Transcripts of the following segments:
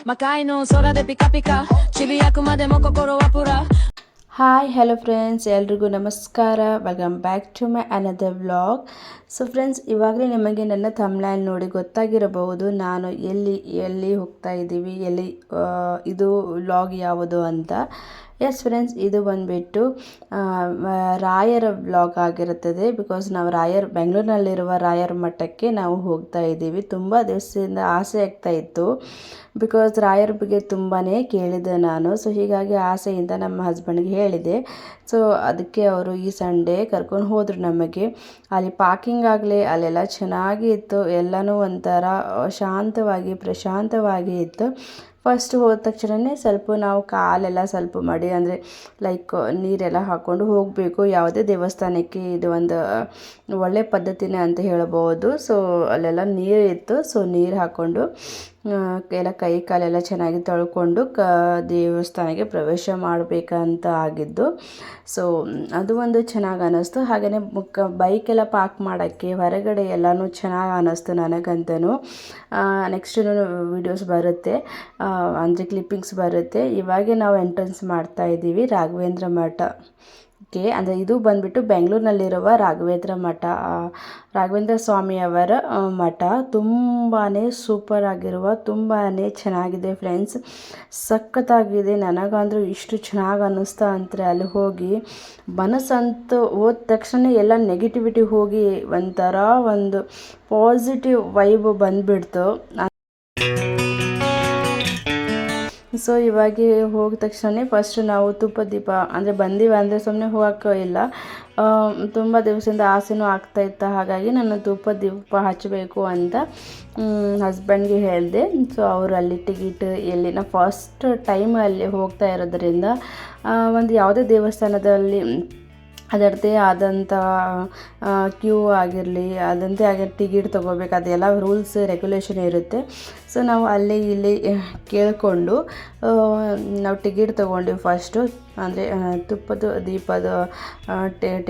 Makaino sora de pika pika Chibiyaku made mokokoro wapura. Hi hello friends, ಎಲ್ರಿಗೂ ನಮಸ್ಕಾರ. Welcome back to my another vlog. So friends, ಇವಾಗಲೇ ನಿಮಗೆ ನನ್ನ thumbnail ನೋಡಿ ಗೊತ್ತಾಗಿರಬಹುದು ನಾನು ಎಲ್ಲಿ ಹೋಗ್ತಾ ಇದ್ದೀವಿ, ಇದು ವ್ಲಾಗ್ ಯಾವುದು ಅಂತ. ಎಸ್ ಫ್ರೆಂಡ್ಸ್, ಇದು ಬಂದುಬಿಟ್ಟು ರಾಯರ ವ್ಲಾಗ್ ಆಗಿರುತ್ತದೆ. ಬಿಕಾಸ್ ನಾವು ಬೆಂಗಳೂರಿನಲ್ಲಿರುವ ರಾಯರ ಮಠಕ್ಕೆ ನಾವು ಹೋಗ್ತಾ ಇದ್ದೀವಿ. ತುಂಬ ದಿವಸದಿಂದ ಆಸೆ ಆಗ್ತಾ ಇತ್ತು. ಬಿಕಾಸ್ ರಾಯರ ಬಗ್ಗೆ ತುಂಬಾ ಕೇಳಿದೆ ನಾನು. ಸೊ ಹೀಗಾಗಿ ಆಸೆಯಿಂದ ನಮ್ಮ ಹಸ್ಬೆಂಡ್ಗೆ ಹೇಳಿದೆ. ಸೊ ಅದಕ್ಕೆ ಅವರು ಈ ಸಂಡೇ ಕರ್ಕೊಂಡು ಹೋದರು ನಮಗೆ. ಅಲ್ಲಿ ಪಾರ್ಕಿಂಗ್ ಆಗಲಿ ಅಲ್ಲೆಲ್ಲ ಚೆನ್ನಾಗಿ ಇತ್ತು. ಎಲ್ಲನೂ ಒಂಥರ ಶಾಂತವಾಗಿ ಪ್ರಶಾಂತವಾಗಿ ಇತ್ತು. ಫಸ್ಟ್ ಹೋದ ತಕ್ಷಣವೇ ಸ್ವಲ್ಪ ನಾವು ಕಾಲೆಲ್ಲ ಸ್ವಲ್ಪ ಮಡಿ ಅಂದರೆ ಲೈಕ್ ನೀರೆಲ್ಲ ಹಾಕ್ಕೊಂಡು ಹೋಗಬೇಕು. ಯಾವುದೇ ದೇವಸ್ಥಾನಕ್ಕೆ ಇದು ಒಂದು ಒಳ್ಳೆಯ ಪದ್ಧತಿನೇ ಅಂತ ಹೇಳ್ಬೋದು. ಸೊ ಅಲ್ಲೆಲ್ಲ ನೀರು ಇತ್ತು. ಸೊ ನೀರು ಹಾಕ್ಕೊಂಡು ಎಲ್ಲ ಕೈ ಕಾಲೆಲ್ಲ ಚೆನ್ನಾಗಿ ತೊಳ್ಕೊಂಡು ದೇವಸ್ಥಾನಕ್ಕೆ ಪ್ರವೇಶ ಮಾಡಬೇಕಂತ ಆಗಿದ್ದು. ಸೊ ಅದು ಒಂದು ಚೆನ್ನಾಗಿ ಅನ್ನಿಸ್ತು. ಹಾಗೆಯೇ ಬೈಕೆಲ್ಲ ಪಾರ್ಕ್ ಮಾಡೋಕ್ಕೆ ಹೊರಗಡೆ ಎಲ್ಲನೂ ಚೆನ್ನಾಗಿ ಅನ್ನಿಸ್ತು ನನಗಂತೂ. ನೆಕ್ಸ್ಟ್ ವೀಡಿಯೋಸ್ ಬರುತ್ತೆ, ಅಂದರೆ ಕ್ಲಿಪ್ಪಿಂಗ್ಸ್ ಬರುತ್ತೆ. ಇವಾಗೆ ನಾವು ಎಂಟ್ರೆನ್ಸ್ ಮಾಡ್ತಾ ಇದ್ದೀವಿ ರಾಘವೇಂದ್ರ ಮಠ. ಅಂದರೆ ಇದು ಬಂದುಬಿಟ್ಟು ಬೆಂಗಳೂರಿನಲ್ಲಿರುವ ರಾಘವೇಂದ್ರ ಸ್ವಾಮಿಯವರ ಮಠ. ತುಂಬಾ ಸೂಪರ್ ಆಗಿರುವ, ತುಂಬಾ ಚೆನ್ನಾಗಿದೆ ಫ್ರೆಂಡ್ಸ್. ಸಖತ್ತಾಗಿದೆ. ನನಗಂದ್ರೂ ಇಷ್ಟು ಚೆನ್ನಾಗಿ ಅನ್ನಿಸ್ತಾ ಅಂದರೆ ಅಲ್ಲಿ ಹೋಗಿ ಮನಸ್ಸಂತೂ ಹೋದ ತಕ್ಷಣ ಎಲ್ಲ ನೆಗೆಟಿವಿಟಿ ಹೋಗಿ ಒಂಥರ ಒಂದು ಪಾಸಿಟಿವ್ ವೈಬ್ ಬಂದುಬಿಡ್ತು. ಸೊ ಇವಾಗ ಹೋಗಿದ ತಕ್ಷಣ ಫಸ್ಟ್ ನಾವು ತುಪ್ಪ ದೀಪ ಅಂದರೆ ಅಂದರೆ ಸುಮ್ಮನೆ ಹೋಗೋಕ್ಕೆ ಇಲ್ಲ, ತುಂಬ ದಿವಸದಿಂದ ಆಸೆನೂ ಆಗ್ತಾಯಿತ್ತು. ಹಾಗಾಗಿ ನಾನು ತುಪ್ಪ ದೀಪ ಹಚ್ಚಬೇಕು ಅಂತ ಹಸ್ಬೆಂಡ್ಗೆ ಹೇಳಿದೆ. ಸೊ ಅವರು ಅಲ್ಲಿ ಟಿಕೆಟ್ ನಾವು ಫಸ್ಟ್ ಟೈಮ್ ಅಲ್ಲಿ ಹೋಗ್ತಾ ಇರೋದ್ರಿಂದ ಒಂದು ಯಾವುದೇ ದೇವಸ್ಥಾನದಲ್ಲಿ ಅದರದ್ದೇ ಆದಂಥ ಕ್ಯೂ ಆಗಿರಲಿ, ಅದಂತೆ ಟಿಕೆಟ್ ತೊಗೋಬೇಕು, ಅದೆಲ್ಲ ರೂಲ್ಸ್ ರೆಗ್ಯುಲೇಷನ್ ಇರುತ್ತೆ. ಸೊ ನಾವು ಅಲ್ಲಿ ಇಲ್ಲಿ ಕೇಳಿಕೊಂಡು ನಾವು ಟಿಕೆಟ್ ತೊಗೊಂಡಿವಿ ಫಸ್ಟು. ಅಂದರೆ ತುಪ್ಪದ ದೀಪದ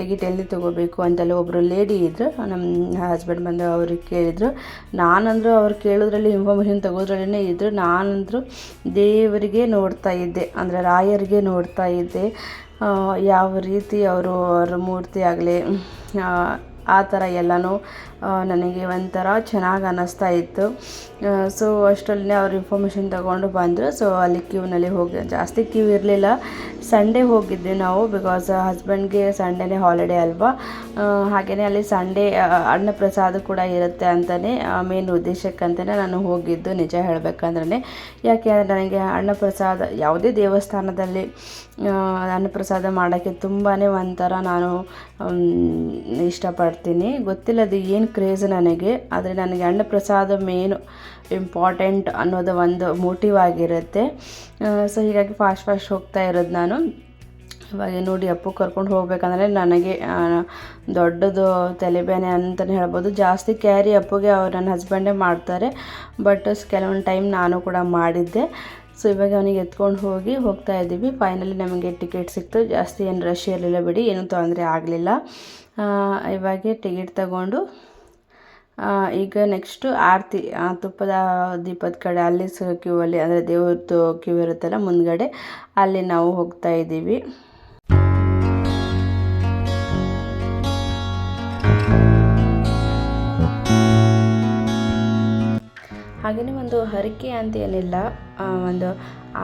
ಟಿಕೆಟ್ ಎಲ್ಲಿ ತೊಗೋಬೇಕು ಅಂತೆಲ್ಲ ಒಬ್ಬರು ಲೇಡಿ ಇದ್ದರು, ನಮ್ಮ ಹಸ್ಬೆಂಡ್ ಬಂದು ಅವ್ರಿಗೆ ಕೇಳಿದರು. ನಾನಂದರೂ ಅವ್ರು ಕೇಳೋದ್ರಲ್ಲಿ ಇನ್ಫಾರ್ಮೇಷನ್ ತೆಗೋದ್ರಲ್ಲೇ ಇದ್ದರು. ನಾನಂದರೂ ದೇವರಿಗೆ ನೋಡ್ತಾ ಇದ್ದೆ, ಅಂದರೆ ರಾಯರಿಗೆ ನೋಡ್ತಾ ಇದ್ದೆ. ಯಾವ ರೀತಿ ಅವ್ರ ಮೂರ್ತಿ ಆಗಲಿ ಆ ಥರ ಎಲ್ಲನೂ ನನಗೆ ಒಂಥರ ಚೆನ್ನಾಗಿ ಅನ್ನಿಸ್ತಾ ಇತ್ತು. ಸೊ ಅಷ್ಟರಲ್ಲೇ ಅವ್ರು ಇನ್ಫಾರ್ಮೇಷನ್ ತಗೊಂಡು ಬಂದರು. ಸೊ ಅಲ್ಲಿ ಕ್ಯೂನಲ್ಲಿ ಹೋಗಿ ಜಾಸ್ತಿ ಕ್ಯೂ ಇರಲಿಲ್ಲ. ಸಂಡೇ ಹೋಗಿದ್ವಿ ನಾವು, ಬಿಕಾಸ್ ಹಸ್ಬೆಂಡ್ಗೆ ಸಂಡೇನೇ ಹಾಲಿಡೇ ಅಲ್ವಾ. ಹಾಗೆಯೇ ಅಲ್ಲಿ ಸಂಡೇ ಅನ್ನಪ್ರಸಾದ ಕೂಡ ಇರುತ್ತೆ ಅಂತಲೇ ಮೇನ್ ಉದ್ದೇಶಕ್ಕಂತಲೇ ನಾನು ಹೋಗಿದ್ದು, ನಿಜ ಹೇಳಬೇಕಂದ್ರೆ. ಯಾಕೆ ನನಗೆ ಅನ್ನಪ್ರಸಾದ ಯಾವುದೇ ದೇವಸ್ಥಾನದಲ್ಲಿ ಅನ್ನಪ್ರಸಾದ ಮಾಡೋಕ್ಕೆ ತುಂಬಾ ಒಂಥರ ನಾನು ಇಷ್ಟಪಡ್ತೀನಿ. ಗೊತ್ತಿಲ್ಲ ಅದು ಏನು ಕ್ರೇಜ್ ನನಗೆ, ಆದರೆ ನನಗೆ ಅನ್ನಪ್ರಸಾದ ಮೇನು ಇಂಪಾರ್ಟೆಂಟ್ ಅನ್ನೋದು ಒಂದು ಮೋಟಿವ್ ಆಗಿರುತ್ತೆ. ಸೊ ಹೀಗಾಗಿ ಫಾಸ್ಟ್ ಹೋಗ್ತಾ ಇರೋದು ನಾನು. ಇವಾಗ ನೋಡಿ ಅಪ್ಪು ಕರ್ಕೊಂಡು ಹೋಗ್ಬೇಕಂದ್ರೆ ನನಗೆ ದೊಡ್ಡದು ತಲೆಬೇನೆ ಅಂತಲೇ ಹೇಳ್ಬೋದು. ಜಾಸ್ತಿ ಕ್ಯಾರಿ ಅಪ್ಪುಗೆ ನನ್ನ ಹಸ್ಬೆಂಡೇ ಮಾಡ್ತಾರೆ, ಬಟ್ ಕೆಲವೊಂದು ಟೈಮ್ ನಾನು ಕೂಡ ಮಾಡಿದ್ದೆ. ಸೊ ಇವಾಗ ಅವನಿಗೆ ಎತ್ಕೊಂಡು ಹೋಗ್ತಾ ಇದ್ದೀವಿ. ಫೈನಲಿ ನಮಗೆ ಟಿಕೆಟ್ ಸಿಕ್ತು. ಜಾಸ್ತಿ ಏನು ರಶ್ ಇರಲಿಲ್ಲ ಬಿಡಿ, ಏನೂ ತೊಂದರೆ ಆಗಲಿಲ್ಲ. ಇವಾಗೆ ಟಿಕೆಟ್ ತಗೊಂಡು ಈಗ ನೆಕ್ಸ್ಟು ಆರತಿ, ತುಪ್ಪದ ದೀಪದ ಕಡೆ ಅಲ್ಲಿ ಕ್ಯೂ ಅಲ್ಲಿ, ಅಂದರೆ ದೇವ್ರದ್ದು ಕ್ಯೂ ಇರುತ್ತಲ್ಲ ಮುಂದ್ಗಡೆ, ಅಲ್ಲಿ ನಾವು ಹೋಗ್ತಾ ಇದ್ದೀವಿ. ಹಾಗೆಯೇ ಒಂದು ಹರಕೆ ಅಂತ ಏನಿಲ್ಲ, ಒಂದು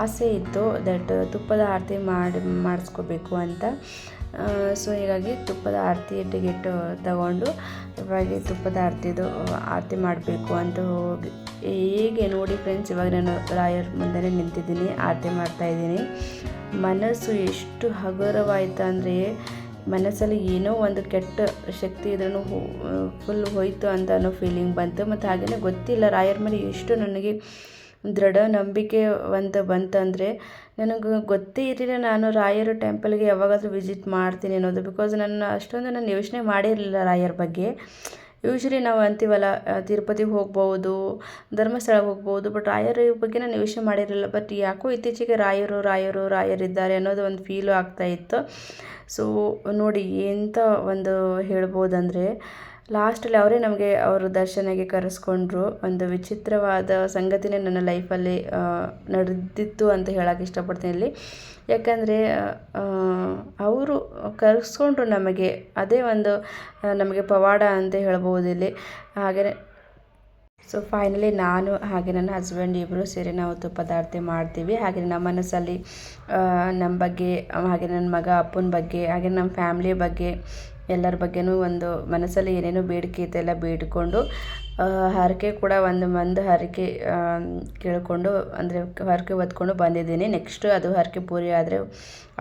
ಆಸೆ ಇತ್ತು ದಟ್ ತುಪ್ಪದ ಆರತಿ ಮಾಡಿಸ್ಕೋಬೇಕು ಅಂತ. ಸೊ ಹೀಗಾಗಿ ತುಪ್ಪದ ಆರತಿ ಟಿಕೆಟ್ ತಗೊಂಡು ಇವಾಗ ತುಪ್ಪದ ಆರತಿ ಮಾಡಬೇಕು ಅಂತ ಹೋಗಿ ಹೇಗೆ ನೋಡಿ ಫ್ರೆಂಡ್ಸ್, ಇವಾಗ ನಾನು ರಾಯರ ಮುಂದೆ ನಿಂತಿದ್ದೀನಿ, ಆರತಿ ಮಾಡ್ತಾಯಿದ್ದೀನಿ. ಮನಸ್ಸು ಎಷ್ಟು ಹಗುರವಾಯಿತು ಅಂದರೆ, ಮನಸ್ಸಲ್ಲಿ ಏನೋ ಒಂದು ಕೆಟ್ಟ ಶಕ್ತಿ ಇದ್ರೂ ಫುಲ್ ಹೋಯಿತು ಅಂತ ಅನ್ನೋ ಫೀಲಿಂಗ್ ಬಂತು. ಮತ್ತು ಹಾಗೆಯೇ ಗೊತ್ತಿಲ್ಲ ರಾಯರ ಮೇಲೆ ಎಷ್ಟು ನನಗೆ ದೃಢ ನಂಬಿಕೆ ಬಂತಂದರೆ, ನನಗೆ ಗೊತ್ತೇ ಇರಲಿಲ್ಲ ನಾನು ರಾಯರ ಟೆಂಪಲ್ಗೆ ಯಾವಾಗಾದರೂ ವಿಸಿಟ್ ಮಾಡ್ತೀನಿ ಅನ್ನೋದು. ಬಿಕಾಸ್ ಅಷ್ಟೊಂದು ನಾನು ಯೋಚನೆ ಮಾಡಿರಲಿಲ್ಲ ರಾಯರ ಬಗ್ಗೆ. ಯೂಶ್ವಲಿ ನಾವು ಅಂತೀವಲ್ಲ, ತಿರುಪತಿಗೆ ಹೋಗ್ಬೋದು, ಧರ್ಮಸ್ಥಳಕ್ಕೆ ಹೋಗ್ಬೋದು, ಬಟ್ ರಾಯರ ಬಗ್ಗೆ ನಾನು ಯೋಚನೆ ಮಾಡಿರಲಿಲ್ಲ. ಬಟ್ ಯಾಕೋ ಇತ್ತೀಚೆಗೆ ರಾಯರಿದ್ದಾರೆ ಅನ್ನೋದು ಒಂದು ಫೀಲು ಆಗ್ತಾಯಿತ್ತು. ಸೊ ನೋಡಿ ಎಂಥ ಒಂದು ಹೇಳ್ಬೋದಂದರೆ, ಲಾಸ್ಟಲ್ಲಿ ಅವರೇ ನಮಗೆ ಅವರು ದರ್ಶನಕ್ಕೆ ಕರೆಸ್ಕೊಂಡ್ರು. ಒಂದು ವಿಚಿತ್ರವಾದ ಸಂಗತಿನೇ ನನ್ನ ಲೈಫಲ್ಲಿ ನಡೆದಿತ್ತು ಅಂತ ಹೇಳೋಕ್ಕೆ ಇಷ್ಟಪಡ್ತೀನಿ ಇಲ್ಲಿ. ಯಾಕಂದರೆ ಅವರು ಕರೆಸ್ಕೊಂಡ್ರು ನಮಗೆ, ಅದೇ ಒಂದು ನಮಗೆ ಪವಾಡ ಅಂತ ಹೇಳ್ಬೋದು ಇಲ್ಲಿ. ಹಾಗೆಯೇ ಸೊ ಫೈನಲಿ ನಾನು ಹಾಗೆ ನನ್ನ ಹಸ್ಬೆಂಡ್ ಇಬ್ಬರು ಸೇರಿ ನಾವು ತುಪ್ಪದ ಆರತಿ ಮಾಡ್ತೀವಿ. ಹಾಗೆ ನಮ್ಮ ಮನಸ್ಸಲ್ಲಿ ನಮ್ಮ ಬಗ್ಗೆ, ಹಾಗೆ ನನ್ನ ಮಗ ಅಪ್ಪನ ಬಗ್ಗೆ, ಹಾಗೆ ನಮ್ಮ ಫ್ಯಾಮ್ಲಿ ಬಗ್ಗೆ, ಎಲ್ಲರ ಬಗ್ಗೆನೂ ಒಂದು ಮನಸ್ಸಲ್ಲಿ ಏನೇನೋ ಬೇಡಿಕೆ ಇತ್ತೆಲ್ಲ ಬೇಡಿಕೊಂಡು ಹರಕೆ ಕೂಡ ಒಂದು ಹರಕೆ ಕೇಳಿಕೊಂಡು, ಅಂದರೆ ಹರಕೆ ಹೊತ್ಕೊಂಡು ಬಂದಿದ್ದೀನಿ. ನೆಕ್ಸ್ಟ್ ಅದು ಹರಕೆ ಪೂರಿ ಆದರೆ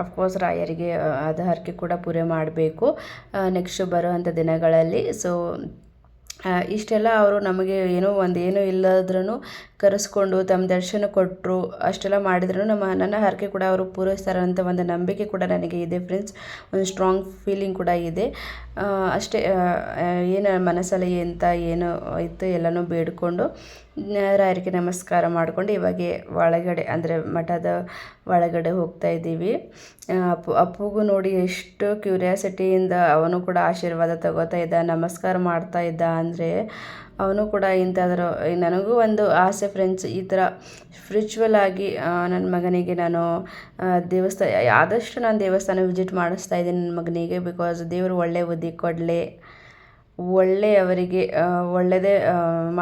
ಅಫ್ಕೋರ್ಸ್ ರಾಯರಿಗೆ ಅದು ಹರಕೆ ಕೂಡ ಪೂರಿ ಮಾಡಬೇಕು ನೆಕ್ಸ್ಟ್ ಬರುವಂಥ ದಿನಗಳಲ್ಲಿ. ಸೊ ಇಷ್ಟೆಲ್ಲ ಅವರು ನಮಗೆ ಏನೂ ಇಲ್ಲದ್ರೂ ಕರೆಸ್ಕೊಂಡು ತಮ್ಮ ದರ್ಶನ ಕೊಟ್ಟರು. ಅಷ್ಟೆಲ್ಲ ಮಾಡಿದ್ರು ನನ್ನ ಹರಕೆ ಕೂಡ ಅವರು ಪೂರೈಸ್ತಾರೆ ಅಂತ ಒಂದು ನಂಬಿಕೆ ಕೂಡ ನನಗೆ ಇದೆ ಫ್ರೆಂಡ್ಸ್. ಒಂದು ಸ್ಟ್ರಾಂಗ್ ಫೀಲಿಂಗ್ ಕೂಡ ಇದೆ. ಅಷ್ಟೇ, ಏನು ಮನಸ್ಸಲ್ಲಿ ಏನು ಇತ್ತು ಎಲ್ಲನೂ ಬೇಡಿಕೊಂಡು ರಾಯರಿಗೆ ನಮಸ್ಕಾರ ಮಾಡಿಕೊಂಡು ಇವಾಗ ಒಳಗಡೆ, ಅಂದರೆ ಮಠದ ಒಳಗಡೆ ಹೋಗ್ತಾ ಇದ್ದೀವಿ. ಅಪ್ಪುಗೂ ನೋಡಿ ಎಷ್ಟು ಕ್ಯೂರಿಯಾಸಿಟಿಯಿಂದ ಅವನು ಕೂಡ ಆಶೀರ್ವಾದ ತಗೋತಾ ಇದ್ದ, ನಮಸ್ಕಾರ ಮಾಡ್ತಾ ಇದ್ದ. ಅಂದರೆ ಅವನು ಕೂಡ ಇಂಥದ್ರ, ನನಗೂ ಒಂದು ಆಸೆ ಫ್ರೆಂಡ್ಸ್, ಈ ಥರ ಸ್ಪಿರಿಚುವಲ್ ಆಗಿ ನನ್ನ ಮಗನಿಗೆ ನಾನು ಆದಷ್ಟು ನಾನು ದೇವಸ್ಥಾನ ವಿಸಿಟ್ ಮಾಡಿಸ್ತಾ ಇದ್ದೀನಿ ನನ್ನ ಮಗನಿಗೆ. ಬಿಕಾಸ್ ದೇವರು ಒಳ್ಳೆ ಬುದ್ಧಿ ಕೊಡಲಿ, ಅವರಿಗೆ ಒಳ್ಳೆಯದೇ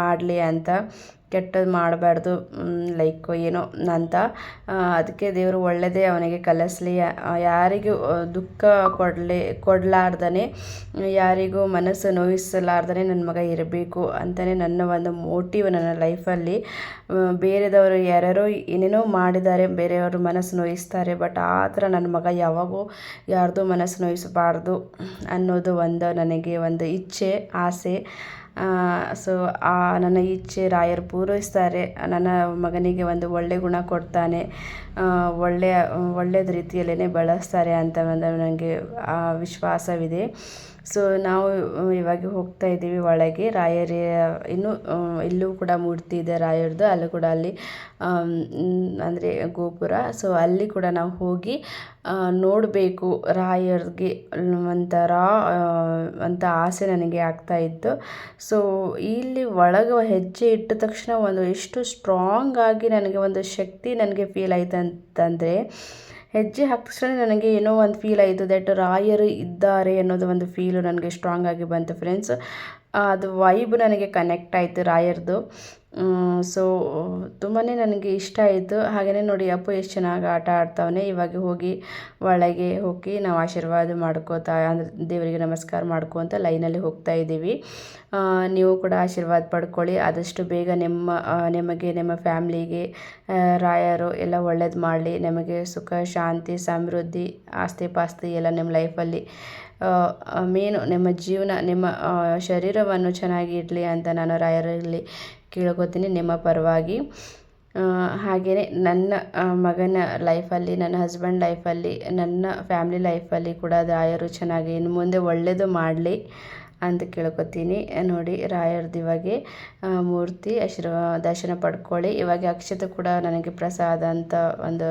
ಮಾಡಲಿ ಅಂತ, ಕೆಟ್ಟದ್ದು ಮಾಡಬಾರ್ದು ಲೈಕ್ ಏನೋ ಅಂತ. ಅದಕ್ಕೆ ದೇವರು ಒಳ್ಳೆಯದೇ ಅವನಿಗೆ ಕಲಿಸ್ಲಿ, ಯಾರಿಗೂ ದುಃಖ ಕೊಡಲಾರ್ದೇ, ಯಾರಿಗೂ ಮನಸ್ಸು ನೋಯಿಸಲಾರ್ದೇ ನನ್ನ ಮಗ ಇರಬೇಕು ಅಂತಲೇ ನನ್ನ ಒಂದು ಮೋಟಿವ್ ನನ್ನ ಲೈಫಲ್ಲಿ. ಬೇರೆದವರು ಯಾರ್ಯಾರೋ ಏನೇನೋ ಮಾಡಿದ್ದಾರೆ, ಬೇರೆಯವರು ಮನಸ್ಸು ನೋಯಿಸ್ತಾರೆ, ಬಟ್ ಆ ಥರ ನನ್ನ ಮಗ ಯಾವಾಗೂ ಯಾರ್ದು ಮನಸ್ಸು ನೋಯಿಸಬಾರ್ದು ಅನ್ನೋದು ಒಂದು ನನಗೆ ಒಂದು ಇಚ್ಛೆ, ಆಸೆ. ಸೊ ನನ್ನ ಇಚ್ಛೆ ರಾಯರು ಪೂರೈಸ್ತಾರೆ. ನನ್ನ ಮಗನಿಗೆ ಒಂದು ಒಳ್ಳೆ ಗುಣ ಕೊಡ್ತಾನೆ, ಒಳ್ಳೆಯದ ರೀತಿಯಲ್ಲೇ ಬೆಳೆಸ್ತಾರೆ ಅಂತ ಒಂದು ನನಗೆ ವಿಶ್ವಾಸವಿದೆ. ಸೊ ನಾವು ಇವಾಗ ಹೋಗ್ತಾ ಇದ್ದೀವಿ ಒಳಗೆ. ರಾಯರ ಇಲ್ಲೂ ಕೂಡ ಮೂರ್ತಿ ಇದೆ ರಾಯರದು, ಅಲ್ಲೂ ಕೂಡ ಅಲ್ಲಿ ಅಂದರೆ ಗೋಪುರ. ಸೊ ಅಲ್ಲಿ ಕೂಡ ನಾವು ಹೋಗಿ ನೋಡಬೇಕು ರಾಯರಿಗೆ ಒಂಥರ ಅಂತ ಆಸೆ ನನಗೆ ಆಗ್ತಾಯಿತ್ತು. ಸೊ ಇಲ್ಲಿ ಒಳಗೆ ಹೆಜ್ಜೆ ಇಟ್ಟ ತಕ್ಷಣ ಒಂದು ಎಷ್ಟು ಸ್ಟ್ರಾಂಗ್ ಆಗಿ ನನಗೆ ಒಂದು ಶಕ್ತಿ ನನಗೆ ಫೀಲ್ ಆಯ್ತು ಅಂತಂದರೆ, ಹೆಜ್ಜೆ ಹಾಕಿದ ತಕ್ಷಣ ನನಗೆ ಏನೋ ಒಂದು ಫೀಲ್ ಆಯಿತು, ದಟ್ ರಾಯರು ಇದ್ದಾರೆ ಅನ್ನೋದು ಒಂದು ಫೀಲು ನನಗೆ ಸ್ಟ್ರಾಂಗ್ ಆಗಿ ಬಂತು ಫ್ರೆಂಡ್ಸ್. ಅದು ವೈಬ್ ನನಗೆ ಕನೆಕ್ಟ್ ಆಯಿತು ರಾಯರದು. ಸೊ ತುಂಬಾ ನನಗೆ ಇಷ್ಟ ಆಯಿತು. ಹಾಗೆಯೇ ನೋಡಿ ಅಪ್ಪು ಎಷ್ಟು ಚೆನ್ನಾಗಿ ಆಟ ಆಡ್ತಾವನೆ. ಇವಾಗ ಹೋಗಿ ಒಳಗೆ ಹೋಗಿ ನಾವು ಆಶೀರ್ವಾದ ಮಾಡ್ಕೋತಾ, ಅಂದರೆ ದೇವರಿಗೆ ನಮಸ್ಕಾರ ಮಾಡ್ಕೊತ ಲೈನಲ್ಲಿ ಹೋಗ್ತಾ ಇದ್ದೀವಿ. ನೀವು ಕೂಡ ಆಶೀರ್ವಾದ ಪಡ್ಕೊಳ್ಳಿ. ಆದಷ್ಟು ಬೇಗ ನಿಮಗೆ, ನಿಮ್ಮ ಫ್ಯಾಮ್ಲಿಗೆ ರಾಯರು ಎಲ್ಲ ಒಳ್ಳೇದು ಮಾಡಲಿ. ನಮಗೆ ಸುಖ, ಶಾಂತಿ, ಸಮೃದ್ಧಿ, ಆಸ್ತಿ ಪಾಸ್ತಿ ಎಲ್ಲ ನಿಮ್ಮ ಲೈಫಲ್ಲಿ ಮೇನು ನಿಮ್ಮ ಜೀವನ, ನಿಮ್ಮ ಶರೀರವನ್ನು ಚೆನ್ನಾಗಿ ಇಡಲಿ ಅಂತ ನಾನು ರಾಯರಲ್ಲಿ ಕೇಳ್ಕೊತೀನಿ ನಿಮ್ಮ ಪರವಾಗಿ. ಹಾಗೆಯೇ ನನ್ನ ಮಗನ ಲೈಫಲ್ಲಿ, ನನ್ನ ಹಸ್ಬೆಂಡ್ ಲೈಫಲ್ಲಿ, ನನ್ನ ಫ್ಯಾಮ್ಲಿ ಲೈಫಲ್ಲಿ ಕೂಡ ರಾಯರು ಚೆನ್ನಾಗಿ ಇನ್ನು ಮುಂದೆ ಒಳ್ಳೆಯದು ಮಾಡಲಿ ಅಂತ ಕೇಳ್ಕೊತೀನಿ. ನೋಡಿ ರಾಯರದ್ದು ಇವಾಗೆ ಮೂರ್ತಿ ದರ್ಶನ ಪಡ್ಕೊಳ್ಳಿ. ಇವಾಗ ಅಕ್ಷತೆ ಕೂಡ ನನಗೆ ಪ್ರಸಾದ ಅಂತ ಒಂದು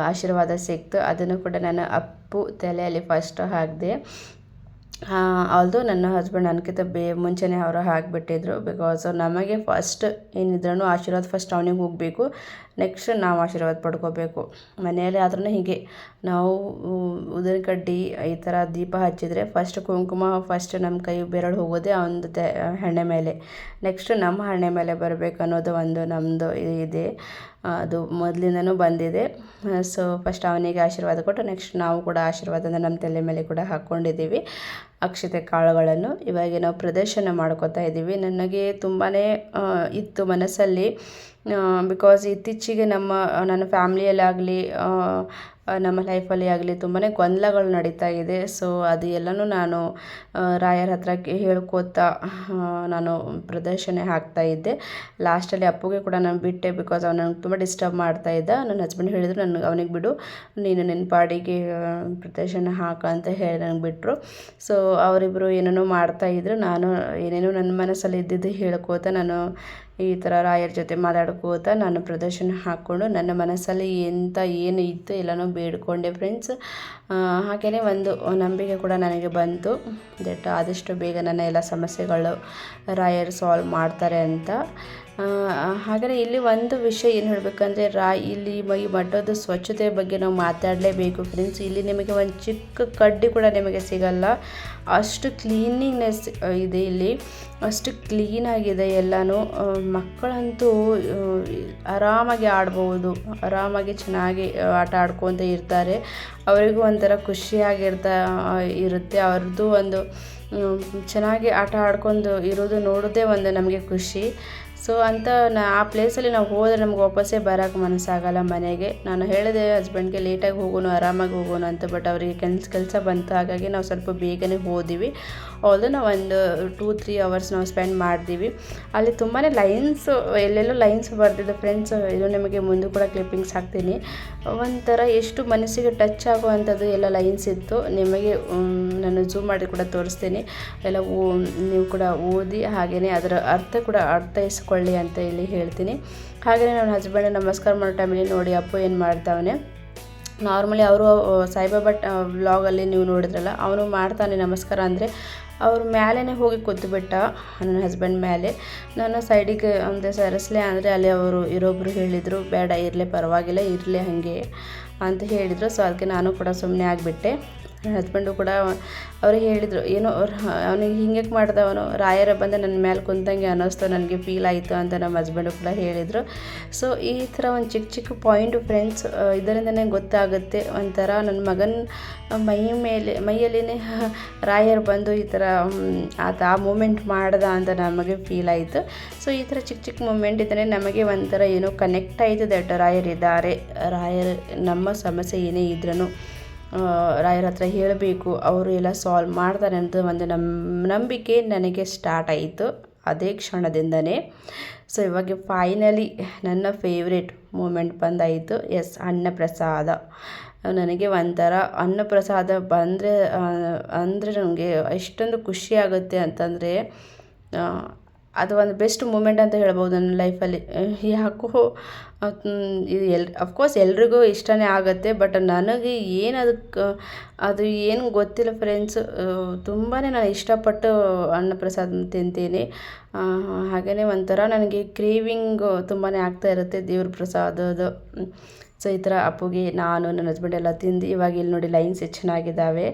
ಆಶೀರ್ವಾದ ಸಿಕ್ತು. ಅದನ್ನು ಕೂಡ ನಾನು ಅಪ್ಪು ತಲೆಯಲ್ಲಿ ಫಸ್ಟ್ ಹಾಕಿದೆ. ಆಲ್ದೋ ನನ್ನ ಹಸ್ಬೆಂಡ್ ನನಗಿಂತ ಮುಂಚೆನೇ ಅವರು ಹಾಕಿಬಿಟ್ಟಿದ್ರು. ಬಿಕಾಸ್ ನಮಗೆ ಫಸ್ಟ್ ಏನಿದ್ರೂ ಆಶೀರ್ವಾದ ಫಸ್ಟ್ ಅವನಿಗೆ ಹೋಗಬೇಕು, ನೆಕ್ಸ್ಟ್ ನಾವು ಆಶೀರ್ವಾದ ಪಡ್ಕೋಬೇಕು. ಮನೆಯಲ್ಲಿ ಆದ್ರೂ ಹೀಗೆ ನಾವು ಉದಿನ ಕಡ್ಡಿ ಈ ಥರ ದೀಪ ಹಚ್ಚಿದರೆ ಫಸ್ಟ್ ಕುಂಕುಮ ಫಸ್ಟ್ ನಮ್ಮ ಕೈ ಬೆರಳು ಹೋಗೋದೇ ಒಂದು ಹಣೆ ಮೇಲೆ, ನೆಕ್ಸ್ಟ್ ನಮ್ಮ ಹಣೆ ಮೇಲೆ ಬರಬೇಕು ಅನ್ನೋದು ಒಂದು ನಮ್ಮದು ಇದೆ. ಅದು ಮೊದಲಿಂದನೂ ಬಂದಿದೆ. ಸೊ ಫಸ್ಟ್ ಅವನಿಗೆ ಆಶೀರ್ವಾದ ಕೊಟ್ಟು ನೆಕ್ಸ್ಟ್ ನಾವು ಕೂಡ ಆಶೀರ್ವಾದನ ನಮ್ಮ ತಲೆ ಮೇಲೆ ಕೂಡ ಹಾಕ್ಕೊಂಡಿದ್ದೀವಿ ಅಕ್ಷತೆ ಕಾಳುಗಳನ್ನು. ಇವಾಗ ನಾವು ಪ್ರದರ್ಶನ ಮಾಡ್ಕೋತಾ ಇದ್ದೀವಿ. ನನಗೆ ತುಂಬಾ ಇತ್ತು ಮನಸ್ಸಲ್ಲಿ, ಬಿಕಾಸ್ ಇತ್ತೀಚೆಗೆ ನನ್ನ ಫ್ಯಾಮ್ಲಿಯಲ್ಲಾಗಲಿ ನಮ್ಮ ಲೈಫಲ್ಲಿ ಆಗಲಿ ತುಂಬಾ ಗೊಂದಲಗಳು ನಡೀತಾ ಇದೆ. ಸೊ ಅದು ಎಲ್ಲನೂ ನಾನು ರಾಯರ ಹತ್ರ ಹೇಳ್ಕೋತಾ ನಾನು ಪ್ರದರ್ಶನ ಹಾಕ್ತಾಯಿದ್ದೆ. ಲಾಸ್ಟಲ್ಲಿ ಅಪ್ಪುಗೆ ಕೂಡ ನಾನು ಬಿಟ್ಟೆ, ಬಿಕಾಸ್ ಅವ್ನು ನನಗೆ ತುಂಬ ಡಿಸ್ಟರ್ಬ್ ಮಾಡ್ತಾಯಿದ್ದ. ನನ್ನ ಹಸ್ಬೆಂಡ್ ಹೇಳಿದ್ರು ಅವನಿಗೆ ಬಿಡು, ನೀನು ನಿನ್ನ ಪಾಡಿಗೆ ಪ್ರದರ್ಶನ ಹಾಕ ಅಂತ ಹೇಳಿ ನನಗೆ ಬಿಟ್ಟರು. ಸೊ ಅವರಿಬ್ಬರು ಏನೇನೋ ಮಾಡ್ತಾಯಿದ್ರು, ನಾನು ಏನೇನೋ ನನ್ನ ಮನಸ್ಸಲ್ಲಿ ಇದ್ದಿದ್ದು ಹೇಳ್ಕೋತಾ ನಾನು ಈ ಥರ ರಾಯರ ಜೊತೆ ಮಾತಾಡ್ಕೋತ ನಾನು ಪ್ರದರ್ಶನ ಹಾಕ್ಕೊಂಡು ನನ್ನ ಮನಸ್ಸಲ್ಲಿ ಏನು ಇತ್ತು ಎಲ್ಲನೂ ಬೇಡ್ಕೊಂಡೆ ಫ್ರೆಂಡ್ಸ್. ಹಾಗೆಯೇ ಒಂದು ನಂಬಿಕೆ ಕೂಡ ನನಗೆ ಬಂತು ದಟ್ ಆದಷ್ಟು ಬೇಗ ನನ್ನ ಎಲ್ಲ ಸಮಸ್ಯೆಗಳು ರಾಯರು ಸಾಲ್ವ್ ಮಾಡ್ತಾರೆ ಅಂತ. ಹಾಗೆಯೇ ಇಲ್ಲಿ ಒಂದು ವಿಷಯ ಏನು ಹೇಳಬೇಕಂದ್ರೆ ಇಲ್ಲಿ ಈ ಮಠದ ಸ್ವಚ್ಛತೆ ಬಗ್ಗೆ ನಾವು ಮಾತಾಡಲೇಬೇಕು ಫ್ರೆಂಡ್ಸ್. ಇಲ್ಲಿ ನಿಮಗೆ ಒಂದು ಚಿಕ್ಕ ಕಡ್ಡಿ ಕೂಡ ನಿಮಗೆ ಸಿಗಲ್ಲ, ಅಷ್ಟು ಕ್ಲೀನಿಂಗ್ನೆಸ್ ಇದೆ ಇಲ್ಲಿ, ಅಷ್ಟು ಕ್ಲೀನಾಗಿದೆ ಎಲ್ಲನೂ. ಮಕ್ಕಳಂತೂ ಆರಾಮಾಗಿ ಆರಾಮಾಗಿ ಚೆನ್ನಾಗಿ ಆಟ ಆಡ್ಕೊತ ಇರ್ತಾರೆ. ಅವರಿಗೂ ಒಂಥರ ಇರುತ್ತೆ. ಅವ್ರದ್ದು ಒಂದು ಚೆನ್ನಾಗಿ ಆಟ ಆಡ್ಕೊಂಡು ಇರೋದು ನೋಡೋದೇ ಒಂದು ನಮಗೆ ಖುಷಿ. ಸೊ ಅಂತ ಆ ಪ್ಲೇಸಲ್ಲಿ ನಾವು ಹೋದರೆ ನಮ್ಗೆ ವಾಪಸ್ಸೇ ಬರೋಕ್ಕೆ ಮನಸ್ಸಾಗಲ್ಲ ಮನೆಗೆ. ನಾನು ಹೇಳಿದೆ ಹಸ್ಬೆಂಡ್ಗೆ ಲೇಟಾಗಿ ಹೋಗೋಣ, ಆರಾಮಾಗಿ ಹೋಗೋಣ ಅಂತ, ಬಟ್ ಅವರಿಗೆ ಕೆಲಸ ಬಂತು. ಹಾಗಾಗಿ ನಾವು ಸ್ವಲ್ಪ ಬೇಗನೆ ಹೋದಿವಿ. ಆಲ್ದೋ ನಾವು ಒಂದು 2-3 ಅವರ್ಸ್ ನಾವು ಸ್ಪೆಂಡ್ ಮಾಡಿದ್ದೀವಿ. ಅಲ್ಲಿ ತುಂಬಾ ಲೈನ್ಸ್, ಎಲ್ಲೆಲ್ಲೋ ಲೈನ್ಸ್ ಬರ್ತಿದೆ ಫ್ರೆಂಡ್ಸ್. ಇದು ನಿಮಗೆ ಮುಂದೆ ಕೂಡ ಕ್ಲಿಪ್ಪಿಂಗ್ಸ್ ಹಾಕ್ತೀನಿ. ಒಂಥರ ಎಷ್ಟು ಮನಸ್ಸಿಗೆ ಟಚ್ ಆಗುವಂಥದ್ದು ಎಲ್ಲ ಲೈನ್ಸ್ ಇತ್ತು. ನಿಮಗೆ ನಾನು ಝೂಮ್ ಮಾಡಿ ಕೂಡ ತೋರಿಸ್ತೀನಿ. ಎಲ್ಲ ನೀವು ಕೂಡ ಓದಿ ಹಾಗೆಯೇ ಅದರ ಅರ್ಥೈಸ್ಕೊಳ್ಳಿ ಅಂತ ಇಲ್ಲಿ ಹೇಳ್ತೀನಿ. ಹಾಗೆಯೇ ನನ್ನ ಹಸ್ಬೆಂಡ್ ನಮಸ್ಕಾರ ಮಾಡೋ ಟೈಮಲ್ಲಿ ನೋಡಿ ಅಪ್ಪು ಏನು ಮಾಡ್ತಾವನೆ. ನಾರ್ಮಲಿ ಅವರು ಸಾಯಿಬಾಬಾ ವ್ಲಾಗಲ್ಲಿ ನೀವು ನೋಡಿದ್ರಲ್ಲ, ಅವನು ಮಾಡ್ತಾನೆ ನಮಸ್ಕಾರ ಅಂದರೆ. ಅವ್ರ ಮೇಲೇ ಹೋಗಿ ಕೂತ್ಬಿಟ್ಟ ನನ್ನ ಹಸ್ಬೆಂಡ್ ಮೇಲೆ. ನಾನು ಸೈಡಿಗೆ ಒಂದು ಸರಿಸ್ಲೆ ಅಂದರೆ ಅಲ್ಲಿ ಅವರು ಇರೋಬ್ರು ಹೇಳಿದರು, ಬೇಡ ಇರಲಿ ಪರವಾಗಿಲ್ಲ, ಇರಲಿ ಹಾಗೆ ಅಂತ ಹೇಳಿದರು. ಸೊ ಅದಕ್ಕೆ ನಾನು ಕೂಡ ಸುಮ್ಮನೆ ಆಗಿಬಿಟ್ಟೆ. ನನ್ನ ಹಸ್ಬೆಂಡು ಕೂಡ ಅವ್ರಿಗೆ ಹೇಳಿದರು, ಏನೋ ಅವನಿಗೆ ಹಿಂಗೆ ಮಾಡ್ದೆ, ಅವನು ರಾಯರ ಬಂದು ನನ್ನ ಮೇಲೆ ಕುಂತಂಗೆ ಅನ್ನಿಸ್ತು, ನನಗೆ ಫೀಲ್ ಆಯಿತು ಅಂತ ನಮ್ಮ ಹಸ್ಬೆಂಡು ಕೂಡ ಹೇಳಿದರು. ಸೊ ಈ ಥರ ಒಂದು ಚಿಕ್ಕ ಪಾಯಿಂಟು ಫ್ರೆಂಡ್ಸ್, ಇದರಿಂದನೇ ಗೊತ್ತಾಗುತ್ತೆ ಒಂಥರ ನನ್ನ ಮಗನ ಮೈಯಲ್ಲಿನೇ ರಾಯರು ಬಂದು ಈ ಥರ ಆ ಮೂಮೆಂಟ್ ಮಾಡ್ದ ಅಂತ ನಮಗೆ ಫೀಲ್ ಆಯಿತು. ಸೊ ಈ ಥರ ಚಿಕ್ಕ ಮೂಮೆಂಟ್ ಇದ್ದರೆ ನಮಗೆ ಒಂಥರ ಏನೋ ಕನೆಕ್ಟ್ ಆಯಿತು ದಟ್ ರಾಯರಿದ್ದಾರೆ, ರಾಯರು ನಮ್ಮ ಸಮಸ್ಯೆ ಏನೇ ಇದ್ರೂ ರಾಯರ ಹತ್ರ ಹೇಳಬೇಕು, ಅವರು ಎಲ್ಲ ಸಾಲ್ವ್ ಮಾಡ್ತಾರೆ ಅಂತ ಒಂದು ನಂಬಿಕೆ ನನಗೆ ಸ್ಟಾರ್ಟ್ ಆಯಿತು ಅದೇ ಕ್ಷಣದಿಂದನೇ. ಸೊ ಇವಾಗ ಫೈನಲಿ ನನ್ನ ಫೇವ್ರೇಟ್ ಮೂಮೆಂಟ್ ಬಂದಾಯಿತು. ಎಸ್, ಅನ್ನಪ್ರಸಾದ. ನನಗೆ ಒಂಥರ ಅನ್ನಪ್ರಸಾದ ಅಂದರೆ ನನಗೆ ಎಷ್ಟೊಂದು ಖುಷಿ ಆಗುತ್ತೆ ಅಂತಂದರೆ ಅದು ಒಂದು ಬೆಸ್ಟ್ ಮೂಮೆಂಟ್ ಅಂತ ಹೇಳ್ಬೋದು ನನ್ನ ಲೈಫಲ್ಲಿ. ಯಾಕೋ ಇದು ಅಫ್ಕೋರ್ಸ್ ಎಲ್ರಿಗೂ ಇಷ್ಟನೇ ಆಗುತ್ತೆ, ಬಟ್ ನನಗೆ ಅದು ಏನು ಗೊತ್ತಿಲ್ಲ ಫ್ರೆಂಡ್ಸ್. ತುಂಬಾ ನಾನು ಇಷ್ಟಪಟ್ಟು ಅನ್ನಪ್ರಸಾದ ತಿಂತೀನಿ. ಹಾಗೆಯೇ ಒಂಥರ ನನಗೆ ಕ್ರೇವಿಂಗ್ ತುಂಬಾ ಆಗ್ತಾ ಇರುತ್ತೆ ದೇವ್ರ ಪ್ರಸಾದದ್ದು. ಸೊ ಈ ಥರ ಅಪ್ಪುಗೆ ನಾನು ನನ್ನ ಹಸ್ಬೆಂಡ್ ಎಲ್ಲ ತಿಂದು ಇವಾಗ ಇಲ್ಲಿ ನೋಡಿ ಲೈನ್ಸ್ ಚೆನ್ನಾಗಿದ್ದಾವೆ.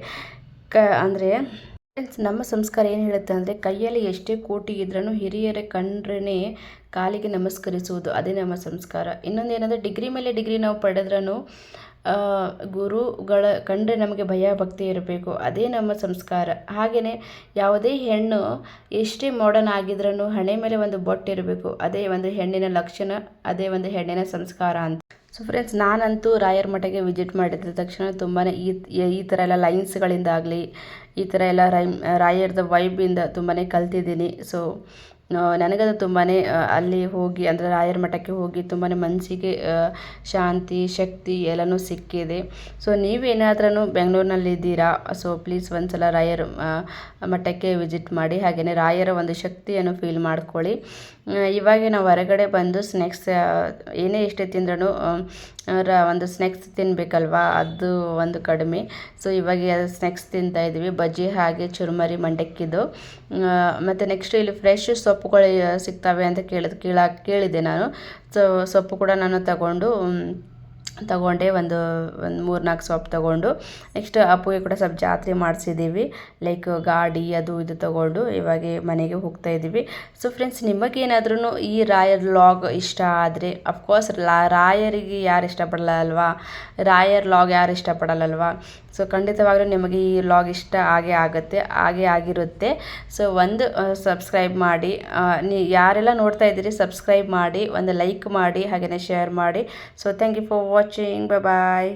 ಅಂದರೆ ನಮ್ಮ ಸಂಸ್ಕಾರ ಏನು ಹೇಳುತ್ತೆ ಅಂದರೆ, ಕೈಯಲ್ಲಿ ಎಷ್ಟೇ ಕೋಟಿ ಇದ್ರೂ ಹಿರಿಯರ ಕಂಡ್ರೇ ಕಾಲಿಗೆ ನಮಸ್ಕರಿಸುವುದು, ಅದೇ ನಮ್ಮ ಸಂಸ್ಕಾರ. ಇನ್ನೊಂದು ಏನಂದರೆ, ಡಿಗ್ರಿ ಮೇಲೆ ಡಿಗ್ರಿ ನಾವು ಪಡೆದ್ರೂ ಗುರುಗಳ ಕಂಡ್ರೆ ನಮಗೆ ಭಯ ಭಕ್ತಿ ಇರಬೇಕು, ಅದೇ ನಮ್ಮ ಸಂಸ್ಕಾರ. ಹಾಗೆಯೇ ಯಾವುದೇ ಹೆಣ್ಣು ಎಷ್ಟೇ ಮಾಡರ್ನ್ ಆಗಿದ್ರೂ ಹಣೆ ಮೇಲೆ ಒಂದು ಬೊಟ್ಟಿರಬೇಕು, ಅದೇ ಒಂದು ಹೆಣ್ಣಿನ ಲಕ್ಷಣ, ಅದೇ ಒಂದು ಹೆಣ್ಣಿನ ಸಂಸ್ಕಾರ ಅಂತ. ಸೊ ಫ್ರೆಂಡ್ಸ್, ನಾನಂತೂ ರಾಯರ ಮಠಕ್ಕೆ ವಿಸಿಟ್ ಮಾಡಿದ ತಕ್ಷಣ ತುಂಬಾ ಈ ಥರ ಎಲ್ಲ ಲೈನ್ಸ್ಗಳಿಂದಾಗಲಿ ಈ ಥರ ಎಲ್ಲ ರಾಯರದ ವೈಬಿಂದ ತುಂಬಾ ಕಲ್ತಿದ್ದೀನಿ. ಸೊ ನನಗದು ತುಂಬಾ ಅಲ್ಲಿ ಹೋಗಿ ಅಂದರೆ ರಾಯರ ಮಠಕ್ಕೆ ಹೋಗಿ ತುಂಬಾ ಮನಸ್ಸಿಗೆ ಶಾಂತಿ, ಶಕ್ತಿ ಎಲ್ಲನೂ ಸಿಕ್ಕಿದೆ. ಸೊ ನೀವೇನಾದ್ರೂ ಬೆಂಗಳೂರಿನಲ್ಲಿದ್ದೀರಾ, ಸೊ ಪ್ಲೀಸ್ ಒಂದ್ಸಲ ರಾಯರ ಮಠಕ್ಕೆ ವಿಸಿಟ್ ಮಾಡಿ. ಹಾಗೆಯೇ ರಾಯರ ಒಂದು ಶಕ್ತಿಯನ್ನು ಫೀಲ್ ಮಾಡ್ಕೊಳ್ಳಿ. ಇವಾಗ ನಾವು ಹೊರಗಡೆ ಬಂದು ಸ್ನ್ಯಾಕ್ಸ್ ಏನೇ ಎಷ್ಟೇ ತಿಂದ್ರೂ ಒಂದು ಸ್ನ್ಯಾಕ್ಸ್ ತಿನ್ನಬೇಕಲ್ವಾ, ಅದು ಒಂದು ಕಡಿಮೆ. ಸೊ ಇವಾಗ ಸ್ನ್ಯಾಕ್ಸ್ ತಿಂತಾಯಿದ್ದೀವಿ, ಬಜ್ಜಿ ಹಾಗೆ ಚುರುಮರಿ ಮಂಡಕ್ಕಿದ್ದು. ಮತ್ತು ನೆಕ್ಸ್ಟ್ ಇಲ್ಲಿ ಫ್ರೆಶ್ ಸೊಪ್ಪುಗಳು ಸಿಗ್ತವೆ ಅಂತ ಕೇಳಿದೆ ನಾನು. ಸೊ ಸೊಪ್ಪು ಕೂಡ ನಾನು ತಗೊಂಡೆ, ಒಂದು 3-4 ಸೊಪ್ಪು ತೊಗೊಂಡು. ನೆಕ್ಸ್ಟ್ ಅಪ್ಪುಗೆ ಕೂಡ ಸ್ವಲ್ಪ ಜಾತ್ರೆ ಮಾಡಿಸಿದ್ದೀವಿ, ಲೈಕ್ ಗಾಡಿ ಅದು ಇದು ತೊಗೊಂಡು ಇವಾಗ ಮನೆಗೆ ಹೋಗ್ತಾಯಿದ್ದೀವಿ. ಸೊ ಫ್ರೆಂಡ್ಸ್, ನಿಮಗೇನಾದ್ರೂ ಈ ರಾಯರ್ ಲಾಗ್ ಇಷ್ಟ ಆದರೆ, ಅಫ್ಕೋರ್ಸ್ ರಾಯರಿಗೆ ಯಾರು ಇಷ್ಟಪಡಲ್ಲ ಅಲ್ವಾ, ರಾಯರ್ ಲಾಗ್ ಯಾರು ಇಷ್ಟಪಡಲ್ಲಲ್ವಾ. ಸೊ ಖಂಡಿತವಾಗ್ಲೂ ನಿಮಗೆ ಈ ಲಾಗ್ ಇಷ್ಟ ಆಗಿರುತ್ತೆ. ಸೊ ಒಂದು ಸಬ್ಸ್ಕ್ರೈಬ್ ಮಾಡಿ, ಯಾರೆಲ್ಲ ನೋಡ್ತಾ ಇದ್ದೀರಿ ಸಬ್ಸ್ಕ್ರೈಬ್ ಮಾಡಿ, ಒಂದು ಲೈಕ್ ಮಾಡಿ, ಹಾಗೆಯೇ ಶೇರ್ ಮಾಡಿ. So thank you for watching. Bye.